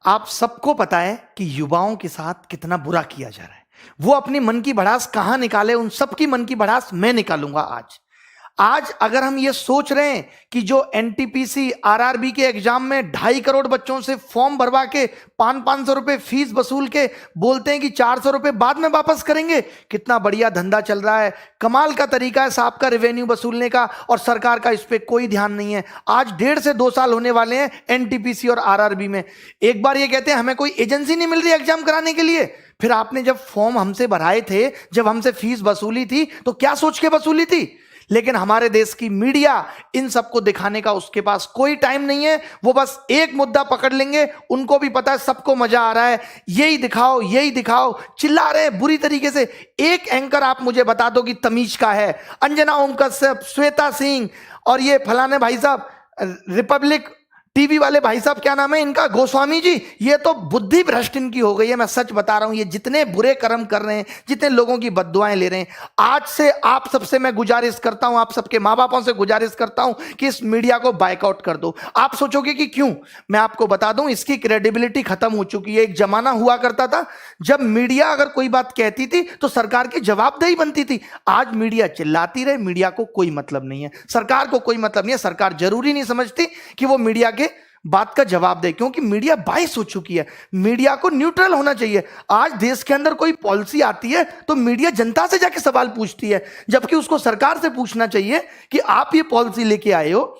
आप सबको पता है कि युवाओं के साथ कितना बुरा किया जा रहा है। वो अपनी मन की भड़ास कहां निकाले, उन सबकी मन की भड़ास मैं निकालूंगा आज। आज अगर हम ये सोच रहे हैं कि जो एनटीपीसी आरआरबी के एग्जाम में 2.5 करोड़ बच्चों से फॉर्म भरवा के 500 रुपए फीस वसूल के बोलते हैं कि 400 रुपए बाद में वापस करेंगे, कितना बढ़िया धंधा चल रहा है, कमाल का तरीका है साहब का रेवेन्यू वसूलने का, और सरकार का इस पे कोई ध्यान नहीं है। आज 1.5 से 2 साल होने वाले हैं एनटीपीसी और आरआरबी में। एक बार ये कहते हैं हमें कोई एजेंसी नहीं मिल रही एग्जाम कराने के लिए, फिर आपने जब फॉर्म हमसे भराए थे, जब हमसे फीस वसूली थी, तो क्या सोच के वसूली थी? लेकिन हमारे देश की मीडिया इन सबको दिखाने का उसके पास कोई टाइम नहीं है। वो बस एक मुद्दा पकड़ लेंगे, उनको भी पता है सबको मजा आ रहा है, यही दिखाओ यही दिखाओ, चिल्ला रहे हैं बुरी तरीके से। एक एंकर आप मुझे बता दो कि तमीज का है, अंजना ओम कश्यप, श्वेता सिंह और ये फलाने भाई साहब रिपब्लिक टीवी वाले भाई साहब, क्या नाम है इनका, गोस्वामी जी, ये तो बुद्धि भ्रष्ट इनकी हो गई है। मैं सच बता रहा हूं, ये जितने बुरे कर्म कर रहे हैं, जितने लोगों की बद्दुआएं ले रहे हैं, आज से आप सबसे मैं गुजारिश करता हूं, आप सबके माँ बापों से गुजारिश करता हूं कि इस मीडिया को बायकआउट कर दो। आप सोचोगे कि क्यों, मैं आपको बता दूं, इसकी क्रेडिबिलिटी खत्म हो चुकी है। एक जमाना हुआ करता था जब मीडिया अगर कोई बात कहती थी तो सरकार की जवाबदेही बनती थी। आज मीडिया चिल्लाती रहे, मीडिया को कोई मतलब नहीं है, सरकार को कोई मतलब नहीं है। सरकार जरूरी नहीं समझती कि वो मीडिया बात का जवाब दे, क्योंकि मीडिया बाइस हो चुकी है। मीडिया को न्यूट्रल होना चाहिए। आज देश के अंदर कोई पॉलिसी आती है तो मीडिया जनता से जाके सवाल पूछती है, जबकि उसको सरकार से पूछना चाहिए कि आप ये पॉलिसी लेके आए हो,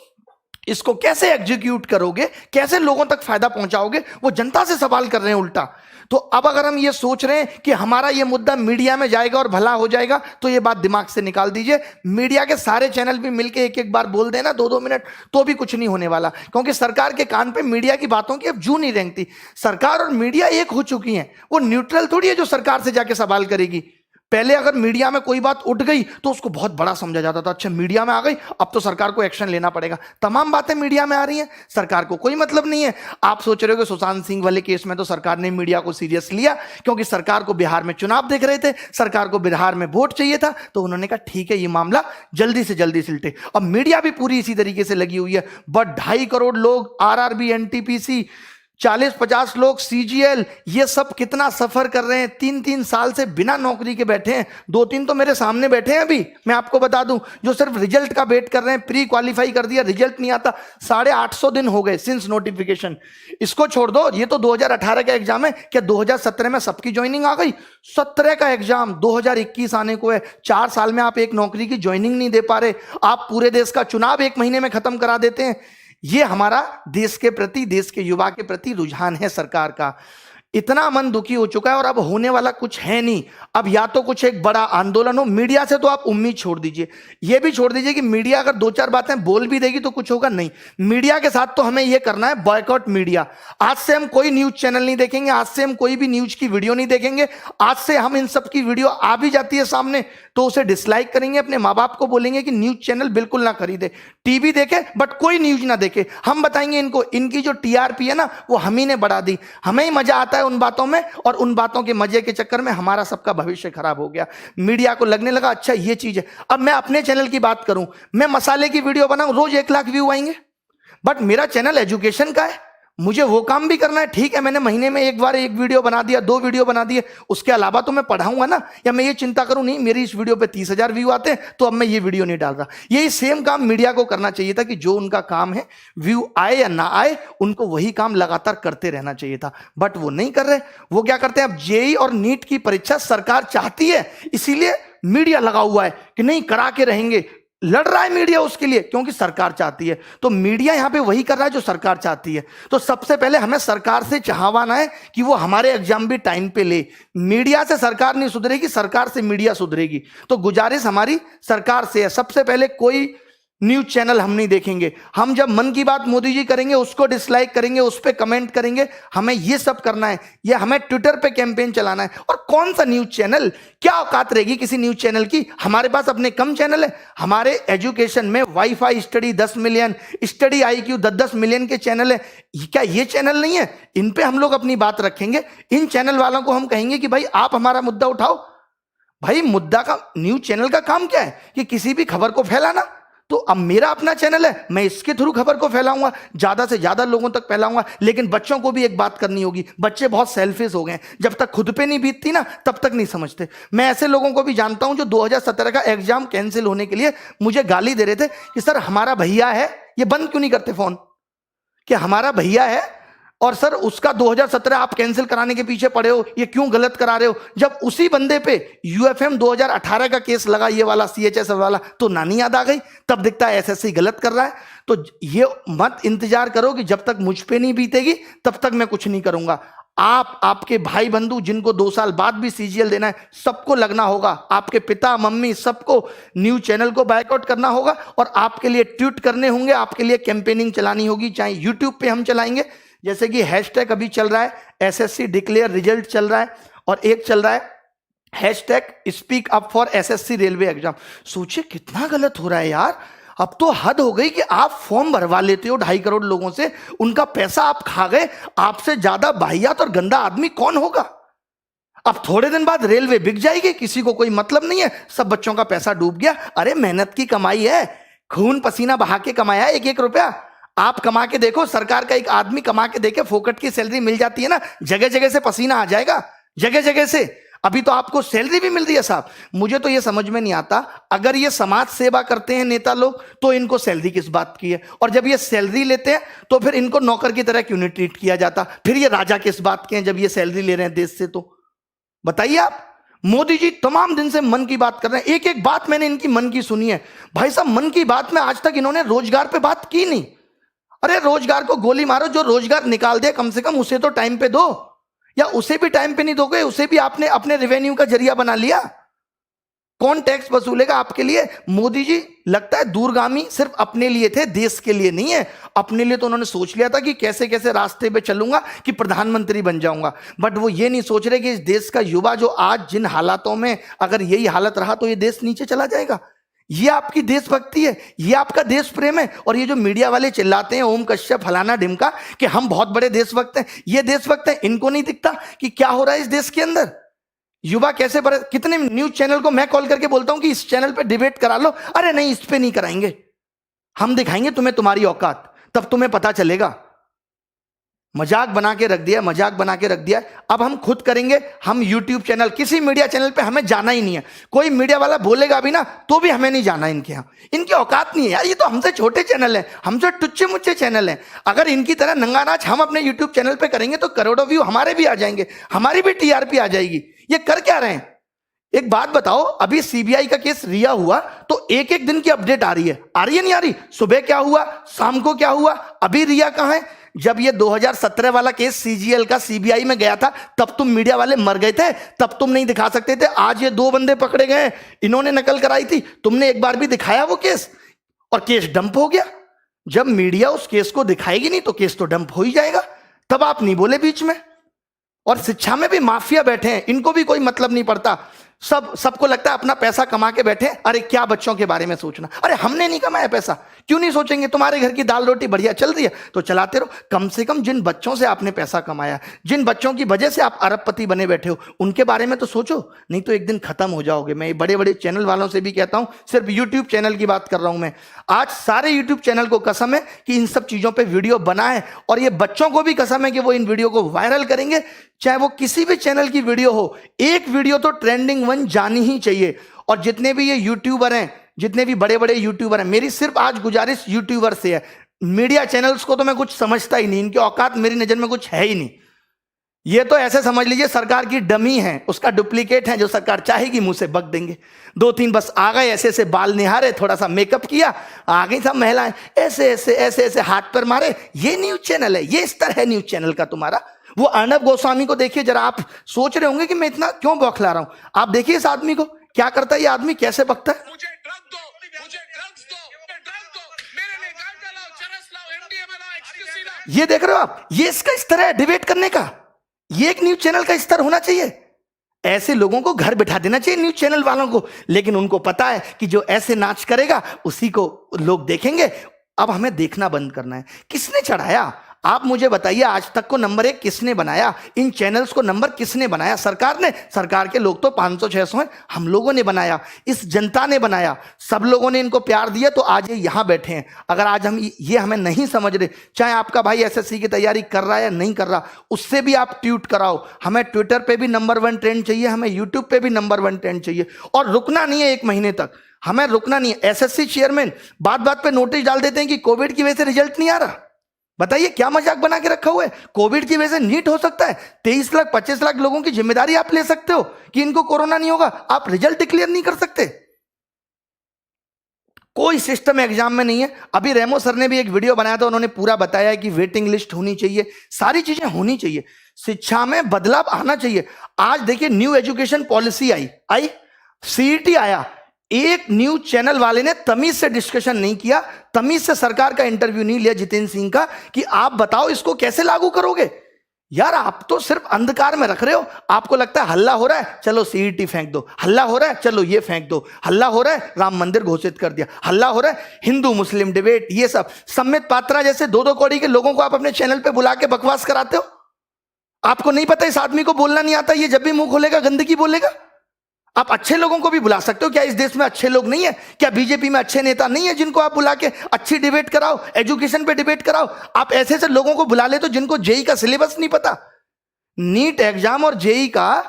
इसको कैसे एग्जीक्यूट करोगे, कैसे लोगों तक फायदा पहुंचाओगे। वो जनता से सवाल कर रहे हैं उल्टा। तो अब अगर हम ये सोच रहे हैं कि हमारा ये मुद्दा मीडिया में जाएगा और भला हो जाएगा, तो ये बात दिमाग से निकाल दीजिए। मीडिया के सारे चैनल भी मिलके एक एक बार बोल देना 2-2 मिनट, तो भी कुछ नहीं होने वाला, क्योंकि सरकार के कान पे मीडिया की बातों की अब जू नहीं रेंगती। सरकार और मीडिया एक हो चुकी हैं, वो न्यूट्रल थोड़ी है जो सरकार से जाके सवाल करेगी। पहले अगर मीडिया में कोई बात उठ गई तो उसको बहुत बड़ा समझा जाता था, अच्छा मीडिया में आ गई अब तो सरकार को एक्शन लेना पड़ेगा। तमाम बातें मीडिया में आ रही हैं, सरकार को कोई मतलब नहीं है। आप सोच रहे हो कि सुशांत सिंह वाले केस में तो सरकार ने मीडिया को सीरियस लिया, क्योंकि सरकार को बिहार में चुनाव देख रहे थे, सरकार को बिहार में वोट चाहिए था, तो उन्होंने कहा ठीक है ये मामला जल्दी से जल्दी सिलटे। अब मीडिया भी पूरी इसी तरीके से लगी हुई है। बट 2.5 करोड़ लोग आरआरबी, एनटीपीसी, 40-50 लोग सीजीएल, ये सब कितना सफर कर रहे हैं, 3-3 साल से बिना नौकरी के बैठे हैं। 2-3 तो मेरे सामने बैठे हैं अभी, मैं आपको बता दूं, जो सिर्फ रिजल्ट का वेट कर रहे हैं। प्री क्वालिफाई कर दिया, रिजल्ट नहीं आता, 850 दिन हो गए सिंस नोटिफिकेशन। इसको छोड़ दो, ये तो 2018 का एग्जाम है, क्या 2017 में सबकी ज्वाइनिंग आ गई? 17 का एग्जाम 2021 आने को है। 4 साल में आप एक नौकरी की ज्वाइनिंग नहीं दे पा रहे। आप पूरे देश का चुनाव 1 महीने में खत्म करा देते हैं। ये हमारा देश के प्रति, देश के युवा के प्रति रुझान है सरकार का। इतना मन दुखी हो चुका है, और अब होने वाला कुछ है नहीं। अब या तो कुछ एक बड़ा आंदोलन हो, मीडिया से तो आप उम्मीद छोड़ दीजिए। ये भी छोड़ दीजिए कि मीडिया अगर 2-4 बातें बोल भी देगी तो कुछ होगा नहीं। मीडिया के साथ तो हमें यह करना है, बॉयकॉट मीडिया। आज से हम कोई न्यूज चैनल नहीं देखेंगे, आज से हम कोई भी न्यूज की वीडियो नहीं देखेंगे। आज से हम इन सब की वीडियो आ भी जाती है सामने तो उसे डिसलाइक करेंगे, अपने माँ बाप को बोलेंगे कि न्यूज चैनल बिल्कुल ना खरीदे, टीवी देखे बट कोई न्यूज ना देखे। हम बताएंगे इनको, इनकी जो टीआरपी है ना वो हम ही ने बढ़ा दी, हमें ही मजा आता है उन बातों में, और उन बातों के मजे के चक्कर में हमारा सबका भविष्य खराब हो गया। मीडिया को लगने लगा अच्छा ये चीज है। अब मैं अपने चैनल की बात करूं, मैं मसाले की वीडियो बनाऊं, रोज 1 लाख व्यू आएंगे, बट मेरा चैनल एजुकेशन का है, मुझे वो काम भी करना है। ठीक है, मैंने महीने में एक बार 1 वीडियो बना दिया, 2 वीडियो बना दिए, उसके अलावा तो मैं पढ़ाऊंगा ना। या मैं ये चिंता करूं नहीं मेरी इस वीडियो पे 30,000 व्यू आते हैं तो अब मैं ये वीडियो नहीं डाल रहा। यही सेम काम मीडिया को करना चाहिए था कि जो उनका काम है, व्यू आए या ना आए, उनको वही काम लगातार करते रहना चाहिए था। बट वो नहीं कर रहे। वो क्या करते हैं, अब जेईई और नीट की परीक्षा सरकार चाहती है, इसीलिए मीडिया लगा हुआ है कि नहीं करा के रहेंगे। लड़ रहा है मीडिया उसके लिए, क्योंकि सरकार चाहती है। तो मीडिया यहां पे वही कर रहा है जो सरकार चाहती है। तो सबसे पहले हमें सरकार से चाहवाना है कि वो हमारे एग्जाम भी टाइम पे ले। मीडिया से सरकार नहीं सुधरेगी, सरकार से मीडिया सुधरेगी। तो गुजारिश हमारी सरकार से है, सबसे पहले कोई न्यूज चैनल हम नहीं देखेंगे। हम जब मन की बात मोदी जी करेंगे उसको डिसलाइक करेंगे, उस पर कमेंट करेंगे, हमें ये सब करना है। ये हमें ट्विटर पे कैंपेन चलाना है। और कौन सा न्यूज चैनल, क्या औकात रहेगी किसी न्यूज चैनल की? हमारे पास अपने कम चैनल है। हमारे एजुकेशन में wifi study 10 million, study IQ 10-10 million के चैनल है। क्या ये चैनल नहीं है? इन पे हम लोग अपनी बात रखेंगे। इन चैनल वालों को हम कहेंगे कि भाई आप हमारा मुद्दा उठाओ। भाई मुद्दा का, न्यूज चैनल का काम क्या है कि किसी भी खबर को फैलाना। तो अब मेरा अपना चैनल है, मैं इसके थ्रू खबर को फैलाऊंगा, ज्यादा से ज्यादा लोगों तक फैलाऊंगा। लेकिन बच्चों को भी एक बात करनी होगी, बच्चे बहुत सेल्फिश हो गए, जब तक खुद पे नहीं बीतती ना तब तक नहीं समझते। मैं ऐसे लोगों को भी जानता हूं जो 2017 का एग्जाम कैंसिल होने के लिए मुझे गाली दे रहे थे कि सर हमारा भैया है, ये बंद क्यों नहीं करते फोन, कि हमारा भैया है और सर उसका 2017 आप कैंसिल कराने के पीछे पड़े हो, ये क्यों गलत करा रहे हो। जब उसी बंदे पे यूएफएम 2018 का केस लगा, ये वाला सीएचएस वाला, तो नानी याद आ गई, तब दिखता है एसएससी गलत कर रहा है। तो ये मत इंतजार करो कि जब तक मुझ पे नहीं बीतेगी तब तक मैं कुछ नहीं करूंगा। आप, आपके भाई बंधु जिनको 2 साल बाद भी सीजीएल देना है, सबको लगना होगा, आपके पिता मम्मी सबको न्यूज चैनल को बायकॉट करना होगा और आपके लिए ट्वीट करने होंगे, आपके लिए कैंपेनिंग चलानी होगी। चाहे यूट्यूब पे हम चलाएंगे, जैसे कि हैशटैग अभी चल रहा है एसएससी डिक्लेयर रिजल्ट चल रहा है, और एक चल रहा है hashtag speak up for SSC railway exam. सोचिए कितना गलत हो रहा है यार। अब तो हद हो गई कि आप फॉर्म भरवा लेते हो 2.5 करोड़ लोगों से, उनका पैसा आप खा गए, आपसे ज्यादा वाहियात और गंदा आदमी कौन होगा। अब थोड़े दिन बाद रेलवे बिक जाएगी, किसी को कोई मतलब नहीं है, सब बच्चों का पैसा डूब गया। अरे मेहनत की कमाई है, खून पसीना बहा के कमाया है 1-1 रुपया। आप कमा के देखो, सरकार का एक आदमी कमा के देखे, फोकट की सैलरी मिल जाती है ना, जगह जगह से पसीना आ जाएगा, जगह जगह से। अभी तो आपको सैलरी भी मिल रही है साहब। मुझे तो ये समझ में नहीं आता, अगर ये समाज सेवा करते हैं नेता लोग तो इनको सैलरी किस बात की है, और जब ये सैलरी लेते हैं तो फिर इनको नौकर की तरह क्यों नहीं ट्रीट किया जाता। फिर ये राजा किस बात के हैं जब ये सैलरी ले रहे हैं देश से। तो बताइए आप। मोदी जी तमाम दिन से मन की बात कर रहे हैं, एक एक बात मैंने इनकी मन की सुनी है। भाई साहब मन की बात में आज तक इन्होंने रोजगार पे बात की नहीं। अरे रोजगार को गोली मारो, जो रोजगार निकाल दे कम से कम उसे तो टाइम पे दो, या उसे भी टाइम पे नहीं दोगे, उसे भी आपने अपने रेवेन्यू का जरिया बना लिया। कौन टैक्स वसूलेगा आपके लिए। मोदी जी लगता है दूरगामी सिर्फ अपने लिए थे, देश के लिए नहीं है। अपने लिए तो उन्होंने सोच लिया था कि कैसे कैसे रास्ते पे चलूंगा कि प्रधानमंत्री बन जाऊंगा, बट वो ये नहीं सोच रहे कि इस देश का युवा जो आज जिन हालातों में, अगर यही हालत रहा तो ये देश नीचे चला जाएगा। ये आपकी देशभक्ति है, ये आपका देश प्रेम है। और ये जो मीडिया वाले चिल्लाते हैं ओम कश्यप फलाना ढिमका कि हम बहुत बड़े देशभक्त हैं, ये देशभक्त हैं, इनको नहीं दिखता कि क्या हो रहा है इस देश के अंदर। युवा कैसे बड़े, कितने न्यूज चैनल को मैं कॉल करके बोलता हूं कि इस चैनल पे डिबेट करा लो, अरे नहीं इस पे नहीं कराएंगे, हम दिखाएंगे तुम्हें तुम्हारी औकात, तब तुम्हें पता चलेगा। मजाक बना के रख दिया, मजाक बना के रख दिया। अब हम खुद करेंगे, हम यूट्यूब चैनल, किसी मीडिया चैनल पे हमें जाना ही नहीं है। कोई मीडिया वाला बोलेगा भी ना तो भी हमें नहीं जाना इनके यहाँ, इनकी औकात नहीं है यार। ये तो हमसे छोटे चैनल है, हमसे टुच्चे मुच्चे चैनल है। अगर इनकी तरह नंगा नाच हम अपने यूट्यूब चैनल पे करेंगे तो करोड़ों व्यू हमारे भी आ जाएंगे, हमारी भी टीआरपी आ जाएगी। ये कर क्या रहे हैं। एक बात बताओ, अभी सीबीआई का केस रिया हुआ तो एक एक दिन की अपडेट आ रही है नहीं आ रही। सुबह क्या हुआ, शाम को क्या हुआ, अभी रिया कहां है। जब ये 2017 वाला केस सीजीएल का सीबीआई में गया था तब तुम मीडिया वाले मर गए थे, तब तुम नहीं दिखा सकते थे। आज ये 2 बंदे पकड़े गए, इन्होंने नकल कराई थी, तुमने एक बार भी दिखाया वो केस, और केस डंप हो गया। जब मीडिया उस केस को दिखाएगी नहीं तो केस तो डंप हो ही जाएगा। तब आप नहीं बोले बीच में। और शिक्षा में भी माफिया बैठे हैं, इनको भी कोई मतलब नहीं पड़ता। सबको लगता है अपना पैसा कमा के बैठे। अरे क्या बच्चों के बारे में सोचना, अरे हमने नहीं कमाया पैसा, क्यों नहीं सोचेंगे। तुम्हारे घर की दाल रोटी बढ़िया चल रही है तो चलाते रहो। कम से कम जिन बच्चों से आपने पैसा कमाया, जिन बच्चों की वजह से आप अरबपति बने बैठे हो, उनके बारे में तो सोचो, नहीं तो एक दिन खत्म हो जाओगे। मैं बड़े बड़े चैनल वालों से भी कहता हूं, सिर्फ यूट्यूब चैनल की बात कर रहा हूं मैं। आज सारे यूट्यूब चैनल को कसम है कि इन सब चीजों पर वीडियो बनाए, और ये बच्चों को भी कसम है कि वो इन वीडियो को वायरल करेंगे। चाहे वो किसी भी चैनल की वीडियो हो, एक वीडियो तो ट्रेंडिंग 1 जानी ही चाहिए। और जितने भी ये यूट्यूबर हैं, जितने भी बड़े बड़े यूट्यूबर हैं, मेरी सिर्फ आज गुजारिश यूट्यूबर से है। मीडिया चैनल्स को तो मैं कुछ समझता ही नहीं, इनकी औकात मेरी नजर में कुछ है ही नहीं। ये तो ऐसे समझ लीजिए सरकार की डमी है, उसका डुप्लीकेट है, जो सरकार चाहेगी मुंह से बक देंगे। 2-3 बस आ गए, ऐसे ऐसे बाल निहारे, थोड़ा सा मेकअप किया, आ गई सब महिलाएं, ऐसे ऐसे ऐसे ऐसे हाथ पर मारे। ये न्यूज चैनल है, ये स्तर है न्यूज चैनल का तुम्हारा। वो अर्नब गोस्वामी को देखिए जरा, आप सोच रहे होंगे कि मैं इतना क्यों बौखला रहा हूं। आप देखिए इस आदमी को, क्या करता है ये आदमी, कैसे बकता है। मुझे ड्रग दो, मुझे ड्रग्स दो, ड्रग दो, मेरे लिए गांजा लाओ, चरस लाओ, एमडीएमए लाओ, एक्सक्यूसी लाओ। ये देख रहे हो आप, ये इसका स्तर है डिबेट करने का। ये एक न्यूज चैनल का स्तर होना चाहिए। ऐसे लोगों को घर बिठा देना चाहिए न्यूज चैनल वालों को। लेकिन उनको पता है कि जो ऐसे नाच करेगा उसी को लोग देखेंगे। अब हमें देखना बंद करना है। किसने चढ़ाया, आप मुझे बताइए, आज तक को नंबर 1 किसने बनाया? इन चैनल्स को नंबर किसने बनाया? सरकार ने। सरकार के लोग तो 500-600 हैं, हम लोगों ने बनाया, इस जनता ने बनाया, सब लोगों ने इनको प्यार दिया तो आज ये यहां बैठे हैं। अगर आज हम ये हमें नहीं समझ रहे, चाहे आपका भाई एसएससी की तैयारी कर रहा है या नहीं कर रहा, उससे भी आप ट्वीट कराओ। हमें ट्विटर पे भी नंबर 1 ट्रेंड चाहिए, हमें यूट्यूब पे भी नंबर 1 ट्रेंड चाहिए, और रुकना नहीं है 1 महीने तक, हमें रुकना नहीं है। एसएससी चेयरमैन बात बात पे नोटिस डाल देते हैं कि कोविड की वजह से रिजल्ट नहीं आ रहा। बताइए क्या मजाक बना के रखा हुआ है? कोविड की वजह से नीट हो सकता है? 23 लाख 25 लाख लोगों की जिम्मेदारी आप ले सकते हो कि इनको कोरोना नहीं होगा, आप रिजल्ट डिक्लेयर नहीं कर सकते? कोई सिस्टम एग्जाम में नहीं है। अभी रेमो सर ने भी एक वीडियो बनाया था, उन्होंने पूरा बताया कि वेटिंग लिस्ट होनी चाहिए, सारी चीजें होनी चाहिए, शिक्षा में बदलाव आना चाहिए। आज देखिए न्यू एजुकेशन पॉलिसी आई, सीईटी आया, एक न्यूज चैनल वाले ने तमीज से डिस्कशन नहीं किया, तमीज से सरकार का इंटरव्यू नहीं लिया जितेंद्र सिंह का कि आप बताओ इसको कैसे लागू करोगे। यार आप तो सिर्फ अंधकार में रख रहे हो। आपको लगता है हल्ला हो रहा है, चलो सीईटी फेंक दो, हल्ला हो रहा है, चलो ये फेंक दो, हल्ला हो रहा है, राम मंदिर घोषित कर दिया, हल्ला हो रहा है, हिंदू मुस्लिम डिबेट, ये सब। सम्मित पात्रा जैसे 2-2 कौड़ी के लोगों को आप अपने चैनल पे बुला के बकवास कराते हो। आपको नहीं पता इस आदमी को बोलना नहीं आता, ये जब भी मुंह खोलेगा गंदगी बोलेगा। आप अच्छे लोगों को भी बुला सकते हो। क्या इस देश में अच्छे लोग नहीं है? क्या बीजेपी में अच्छे नेता नहीं है जिनको आप बुला के अच्छी डिबेट कराओ, एजुकेशन पे डिबेट कराओ? आप ऐसे ऐसे लोगों को बुला ले तो जिनको जेई का सिलेबस नहीं पता, नीट एग्जाम और जेई का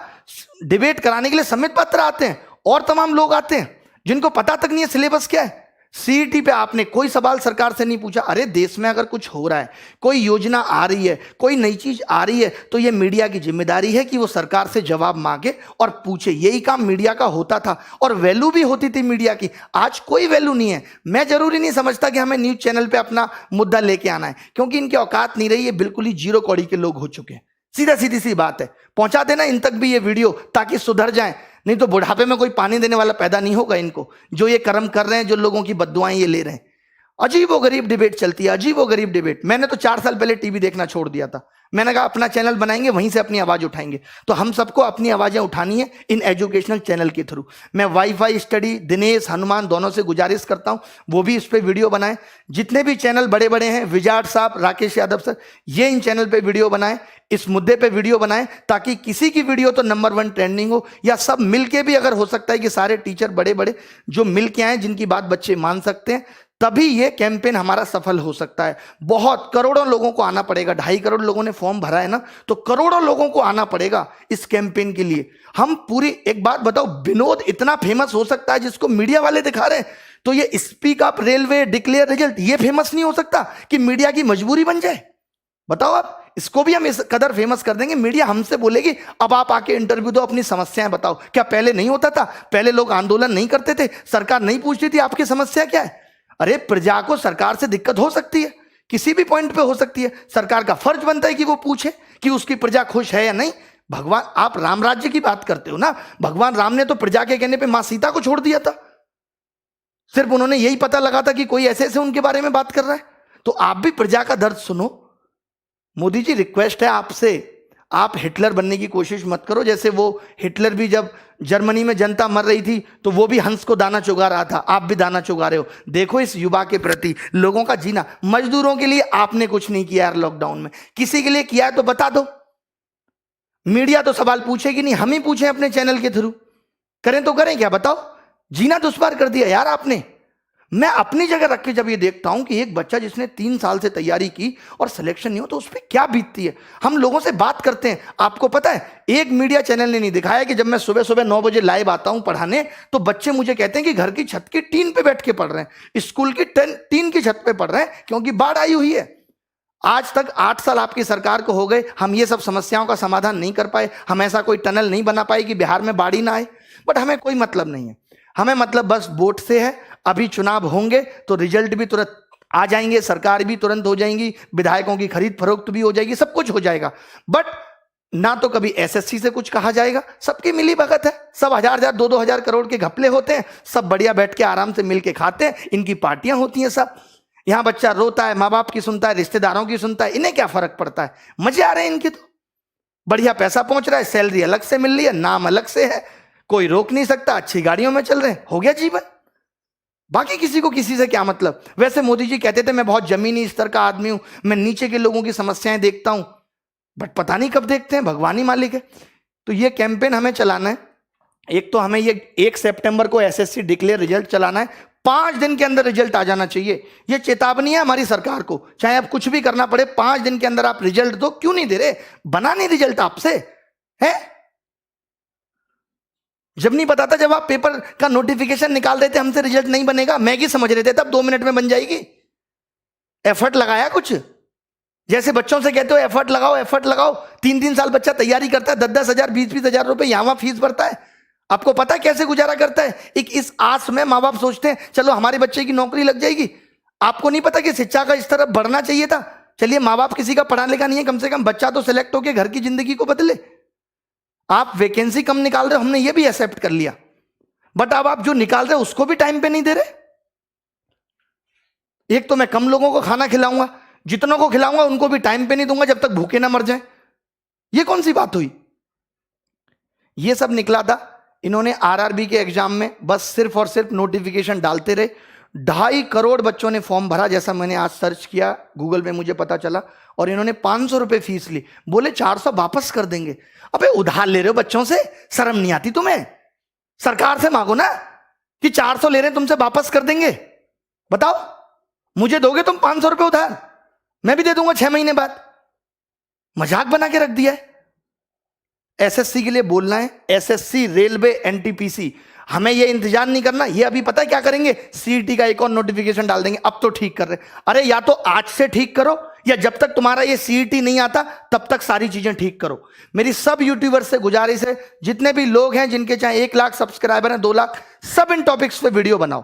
डिबेट कराने के लिए सम्मित पात्र आते हैं और तमाम लोग आते हैं जिनको पता तक नहीं है सिलेबस क्या है। सीईटी पे आपने कोई सवाल सरकार से नहीं पूछा। अरे देश में अगर कुछ हो रहा है, कोई योजना आ रही है, कोई नई चीज आ रही है, तो ये मीडिया की जिम्मेदारी है कि वो सरकार से जवाब मांगे और पूछे। यही काम मीडिया का होता था और वैल्यू भी होती थी मीडिया की। आज कोई वैल्यू नहीं है। मैं जरूरी नहीं समझता कि हमें न्यूज चैनल पे अपना मुद्दा लेके आना है, क्योंकि इनकी औकात नहीं रही है, बिल्कुल ही 0 कौड़ी के लोग हो चुके हैं। सीधी सी बात है, पहुंचा देना इन तक भी ये वीडियो ताकि सुधर जाए, नहीं तो बुढ़ापे में कोई पानी देने वाला पैदा नहीं होगा इनको, जो ये कर्म कर रहे हैं, जो लोगों की बद्दुआएं ये ले रहे हैं। अजीबो गरीब डिबेट चलती है, अजीबो गरीब डिबेट। मैंने तो 4 साल पहले टीवी देखना छोड़ दिया था। मैंने कहा अपना चैनल बनाएंगे, वहीं से अपनी आवाज उठाएंगे। तो हम सबको अपनी आवाजें उठानी है इन एजुकेशनल चैनल के थ्रू। मैं वाईफाई स्टडी, दिनेश, हनुमान दोनों से गुजारिश करता हूं वो भी इस पे वीडियो बनाएं। जितने भी चैनल बड़े बड़े हैं, विजाट साहब, राकेश यादव सर, ये इन चैनल पे वीडियो बनाएं, इस मुद्दे पे वीडियो बनाएं, ताकि किसी की वीडियो तो नंबर 1 ट्रेंडिंग हो, या सब मिलके भी, अगर हो सकता है कि सारे टीचर बड़े बड़े जो मिलके आए, जिनकी बात बच्चे मान सकते हैं, तभी ये कैंपेन हमारा सफल हो सकता है। बहुत करोड़ों लोगों को आना पड़ेगा। 2.5 करोड़ लोगों ने फॉर्म भरा है ना, तो करोड़ों लोगों को आना पड़ेगा इस कैंपेन के लिए। हम पूरी, एक बात बताओ, विनोद इतना फेमस हो सकता है जिसको मीडिया वाले दिखा रहे हैं, तो ये speak up railway declare result ये फेमस नहीं हो सकता कि मीडिया की मजबूरी बन जाए? बताओ आप, इसको भी हम इस कदर फेमस कर देंगे, मीडिया हमसे बोलेगी अब आप आके इंटरव्यू दो, अपनी समस्याएं बताओ। क्या पहले नहीं होता था? पहले लोग आंदोलन नहीं करते थे, सरकार नहीं पूछती थी आपकी समस्या क्या है? अरे प्रजा को सरकार से दिक्कत हो सकती है, किसी भी पॉइंट पे हो सकती है। सरकार का फर्ज बनता है कि वो पूछे कि उसकी प्रजा खुश है या नहीं। भगवान, आप राम राज्य की बात करते हो ना, भगवान राम ने तो प्रजा के कहने पे मां सीता को छोड़ दिया था। सिर्फ उन्होंने यही पता लगा था कि कोई ऐसे ऐसे उनके बारे में बात कर रहा है। तो आप भी प्रजा का दर्द सुनो। मोदी जी, रिक्वेस्ट है आपसे, आप हिटलर बनने की कोशिश मत करो। जैसे वो हिटलर भी जब जर्मनी में जनता मर रही थी तो वो भी हंस को दाना चुगा रहा था, आप भी दाना चुगा रहे हो। देखो इस युवा के प्रति, लोगों का जीना। मजदूरों के लिए आपने कुछ नहीं किया यार लॉकडाउन में, किसी के लिए किया है तो बता दो। मीडिया तो सवाल पूछेगी नहीं, हम ही पूछें अपने चैनल के थ्रू। करें तो करें क्या, बताओ? जीना दुश्वार कर दिया यार आपने। मैं अपनी जगह रख के जब ये देखता हूं कि एक बच्चा जिसने 3 साल से तैयारी की और सिलेक्शन नहीं हो, तो उस पर क्या बीतती है। हम लोगों से बात करते हैं, आपको पता है एक मीडिया चैनल ने नहीं दिखाया कि जब मैं सुबह सुबह 9 बजे लाइव आता हूं पढ़ाने, तो बच्चे मुझे कहते हैं कि घर की छत की टीन पे बैठ के पढ़ रहे हैं, स्कूल की टीन की छत पे पढ़ रहे हैं, क्योंकि बाढ़ आई हुई है। आज तक 8 साल आपकी सरकार को हो गए, हम ये सब समस्याओं का समाधान नहीं कर पाए, हम ऐसा कोई टनल नहीं बना पाए कि बिहार में बाढ़ ही ना आए। बट हमें कोई मतलब नहीं है, हमें मतलब बस वोट से है। अभी चुनाव होंगे तो रिजल्ट भी तुरंत आ जाएंगे, सरकार भी तुरंत हो जाएंगी, विधायकों की खरीद फरोख्त भी हो जाएगी, सब कुछ हो जाएगा। बट ना तो कभी एसएससी से कुछ कहा जाएगा, सबकी मिली भगत है, सब 1000-1000 2-2000 करोड़ के घपले होते हैं, सब बढ़िया बैठ के आराम से मिल के खाते हैं, इनकी पार्टियां होती हैं सब। यहां बच्चा रोता है, माँ बाप की सुनता है, रिश्तेदारों की सुनता है, इन्हें क्या फर्क पड़ता है? मजे आ रहे हैं इनके, तो बढ़िया पैसा पहुंच रहा है, सैलरी अलग से मिल रही है, नाम अलग से है, कोई रोक नहीं सकता, अच्छी गाड़ियों में चल रहे हैं, हो गया जीवन। बाकी किसी को किसी से क्या मतलब। वैसे मोदी जी कहते थे मैं बहुत जमीनी स्तर का आदमी हूं, मैं नीचे के लोगों की समस्याएं देखता हूं, बट पता नहीं कब देखते हैं, भगवान ही मालिक है। तो ये कैंपेन हमें चलाना है। एक तो हमें ये 1 सितंबर को एसएससी डिक्लेयर रिजल्ट चलाना है, 5 दिन के अंदर रिजल्ट आ जाना चाहिए। ये चेतावनी है हमारी सरकार को, चाहे अब कुछ भी करना पड़े, 5 दिन के अंदर आप रिजल्ट दो। क्यों नहीं दे रहे? बना नहीं रिजल्ट आपसे है? जब नहीं पता था, जब आप पेपर का नोटिफिकेशन निकाल रहे थे, हमसे रिजल्ट नहीं बनेगा, मैगी समझ रहे थे, तब 2 मिनट में बन जाएगी। एफर्ट लगाया कुछ? जैसे बच्चों से कहते हो एफर्ट लगाओ, एफर्ट लगाओ, 3-3 साल बच्चा तैयारी करता है, 10-10 हजार 20-20 हजार रुपए यहां फीस भरता है। आपको पता है कैसे गुजारा करता है? इस आस में माँ बाप सोचते हैं चलो हमारे बच्चे की नौकरी लग जाएगी। आपको नहीं पता कि शिक्षा का इस तरफ बढ़ना चाहिए था। चलिए माँ बाप किसी का पढ़ा लिखा नहीं है, कम से कम बच्चा तो सिलेक्ट होकर घर की जिंदगी को बदले। आप वैकेंसी कम निकाल रहे हो, हमने ये भी एक्सेप्ट कर लिया, बट अब आप जो निकाल रहे हो उसको भी टाइम पे नहीं दे रहे। एक तो मैं कम लोगों को खाना खिलाऊंगा, जितनों को खिलाऊंगा उनको भी टाइम पे नहीं दूंगा जब तक भूखे ना मर जाएं। ये कौन सी बात हुई? ये सब निकला था। इन्होंने आरआरबी के एग्जाम में बस सिर्फ और सिर्फ नोटिफिकेशन डालते रहे। 2.5 करोड़ बच्चों ने फॉर्म भरा, जैसा मैंने आज सर्च किया गूगल में मुझे पता चला, और इन्होंने 500 रुपए फीस ली। बोले 400 वापस कर देंगे। अबे उधार ले रहे हो बच्चों से, शर्म नहीं आती तुम्हें? सरकार से मांगो ना कि 400 ले रहे हैं तुमसे, वापस कर देंगे। बताओ, मुझे दोगे तुम 500 रुपए उधार, मैं भी दे दूंगा 6 महीने बाद। मजाक बना के रख दिया है। एसएससी के लिए बोलना है, एसएससी, रेलवे, एनटीपीसी, हमें ये इंतजार नहीं करना। ये अभी पता है क्या करेंगे? सीईटी का एक और नोटिफिकेशन डाल देंगे। अब तो ठीक कर रहे, अरे या तो आज से ठीक करो, या जब तक तुम्हारा ये सीईटी नहीं आता तब तक सारी चीजें ठीक करो। मेरी सब यूट्यूबर से गुजारिश है, जितने भी लोग हैं जिनके चाहे 1 लाख सब्सक्राइबर हैं, 2 लाख, सब इन टॉपिक्स पे वीडियो बनाओ।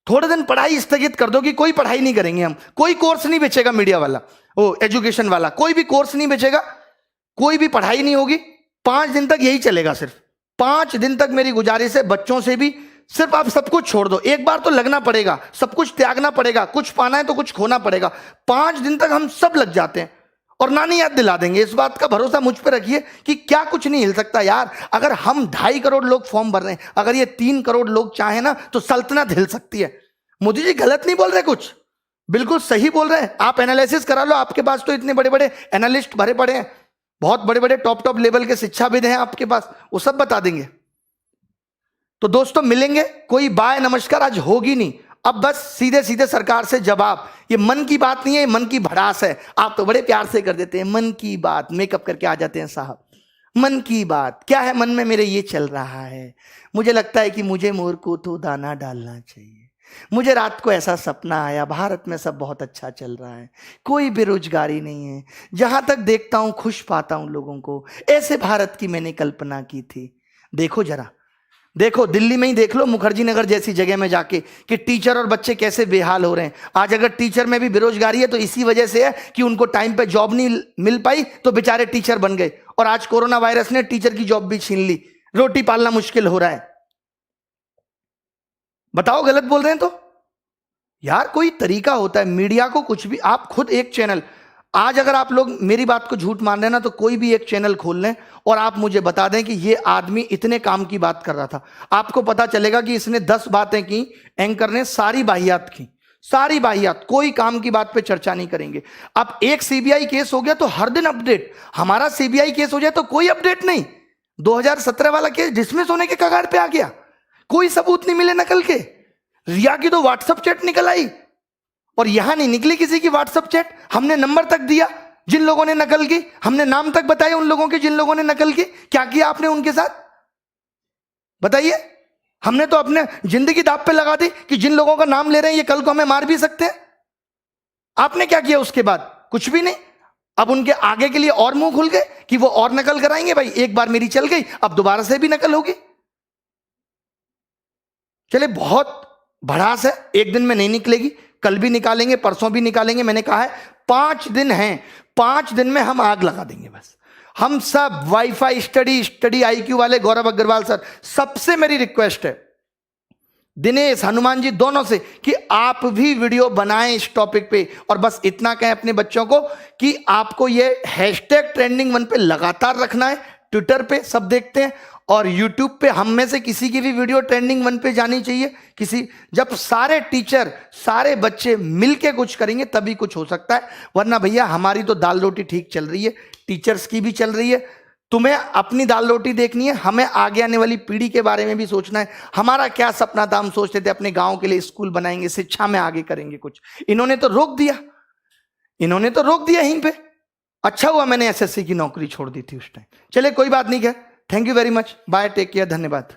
थोड़े दिन पढ़ाई स्थगित कर दो कि कोई पढ़ाई नहीं करेंगे हम, कोई कोर्स नहीं बेचेगा मीडिया वाला, वो एजुकेशन वाला, कोई भी कोर्स नहीं बेचेगा, कोई भी पढ़ाई नहीं होगी। 5 दिन तक यही चलेगा। सिर्फ 5 दिन तक मेरी गुजारिश है, बच्चों से भी सिर्फ आप सब कुछ छोड़ दो। एक बार तो लगना पड़ेगा, सब कुछ त्यागना पड़ेगा, कुछ पाना है तो कुछ खोना पड़ेगा। 5 दिन तक हम सब लग जाते हैं और नानी याद दिला देंगे। इस बात का भरोसा मुझ पर रखिए कि क्या कुछ नहीं हिल सकता यार। अगर हम 2.5 करोड़ लोग फॉर्म भर रहे हैं, अगर ये 3 करोड़ लोग चाहे ना तो सल्तनत हिल सकती है। मोदी जी गलत नहीं बोल रहे, कुछ बिल्कुल सही बोल रहे हैं। आप एनालिसिस करा लो, आपके पास तो इतने बड़े बड़े एनालिस्ट भरे पड़े हैं, बहुत बड़े बड़े टॉप लेवल के शिक्षाविद हैं आपके पास, वो सब बता देंगे। तो दोस्तों मिलेंगे, कोई बाय नमस्कार आज होगी नहीं। अब बस सीधे सीधे सरकार से जवाब। ये मन की बात नहीं है, मन की भड़ास है। आप तो बड़े प्यार से कर देते हैं मन की बात, मेकअप करके आ जाते हैं साहब। मन की बात क्या है? मन में मेरे ये चल रहा है, मुझे लगता है कि मुझे मोर को तो दाना डालना चाहिए। मुझे रात को ऐसा सपना आया, भारत में सब बहुत अच्छा चल रहा है, कोई बेरोजगारी नहीं है, जहां तक देखता हूं खुश पाता हूं लोगों को। ऐसे भारत की मैंने कल्पना की थी। देखो जरा, देखो दिल्ली में ही देख लो, मुखर्जी नगर जैसी जगह में जाके कि टीचर और बच्चे कैसे बेहाल हो रहे हैं। आज अगर टीचर में भी बेरोजगारी है तो इसी वजह से है कि उनको टाइम पे जॉब नहीं मिल पाई, तो बेचारे टीचर बन गए। और आज कोरोना वायरस ने टीचर की जॉब भी छीन ली, रोटी पालना मुश्किल हो रहा है। बताओ गलत बोल रहे हैं तो? यार कोई तरीका होता है। मीडिया को कुछ भी, आप खुद एक चैनल, आज अगर आप लोग मेरी बात को झूठ मान रहे हैं ना, तो कोई भी एक चैनल खोल लें और आप मुझे बता दें कि ये आदमी इतने काम की बात कर रहा था। आपको पता चलेगा कि इसने 10 बातें की, एंकर ने सारी बाहियात की, सारी बाहियात, कोई काम की बात पे चर्चा नहीं करेंगे। अब एक सीबीआई केस हो गया तो हर दिन अपडेट, हमारा सीबीआई केस हो जाए तो कोई अपडेट नहीं। 2017 वाला केस डिसमिस होने के कगार पे आ गया, कोई सबूत नहीं मिले नकल के। रिया की तो व्हाट्सएप चैट निकल आई, और यहां नहीं निकली किसी की व्हाट्सएप चैट। हमने नंबर तक दिया जिन लोगों ने नकल की, हमने नाम तक बताए उन लोगों के जिन लोगों ने नकल की। क्या किया आपने उनके साथ बताइए? हमने तो अपने जिंदगी दांव पे लगा दी कि जिन लोगों का नाम ले रहे हैं ये कल को हमें मार भी सकते हैं। आपने क्या किया उसके बाद? कुछ भी नहीं। अब उनके आगे के लिए और मुंह खुल गए कि वो और नकल कराएंगे। भाई एक बार मेरी चल गई, अब दोबारा से भी नकल होगी। चले बहुत भड़ास है, एक दिन में नहीं निकलेगी, कल भी निकालेंगे, परसों भी निकालेंगे। मैंने कहा है 5 दिन हैं, 5 दिन में हम आग लगा देंगे। बस हम सब वाईफाई स्टडी आईक्यू वाले गौरव अग्रवाल सर, सबसे मेरी रिक्वेस्ट है, दिनेश हनुमान जी दोनों से, कि आप भी वीडियो बनाएं इस टॉपिक पे। और बस इतना कहें अपने बच्चों को कि आपको ये हैशटैग ट्रेंडिंग 1 पे लगातार रखना है, ट्विटर पे सब देखते हैं। और YouTube पे हम में से किसी की भी वीडियो ट्रेंडिंग 1 पे जानी चाहिए? जब सारे टीचर सारे बच्चे मिलके कुछ करेंगे तभी कुछ हो सकता है, वरना भैया हमारी तो दाल रोटी ठीक चल रही है, टीचर्स की भी चल रही है। तुम्हें अपनी दाल रोटी देखनी है, हमें आगे आने वाली पीढ़ी के बारे में भी सोचना है। हमारा क्या सपना था, हम सोचते थे अपने गांव के लिए स्कूल बनाएंगे, शिक्षा में आगे करेंगे कुछ। इन्होंने तो रोक दिया, यहीं पे। अच्छा हुआ मैंने एसएससी की नौकरी छोड़ दी थी उस टाइम। चलिए कोई बात नहीं है। Thank you very much, bye, take care, धन्यवाद।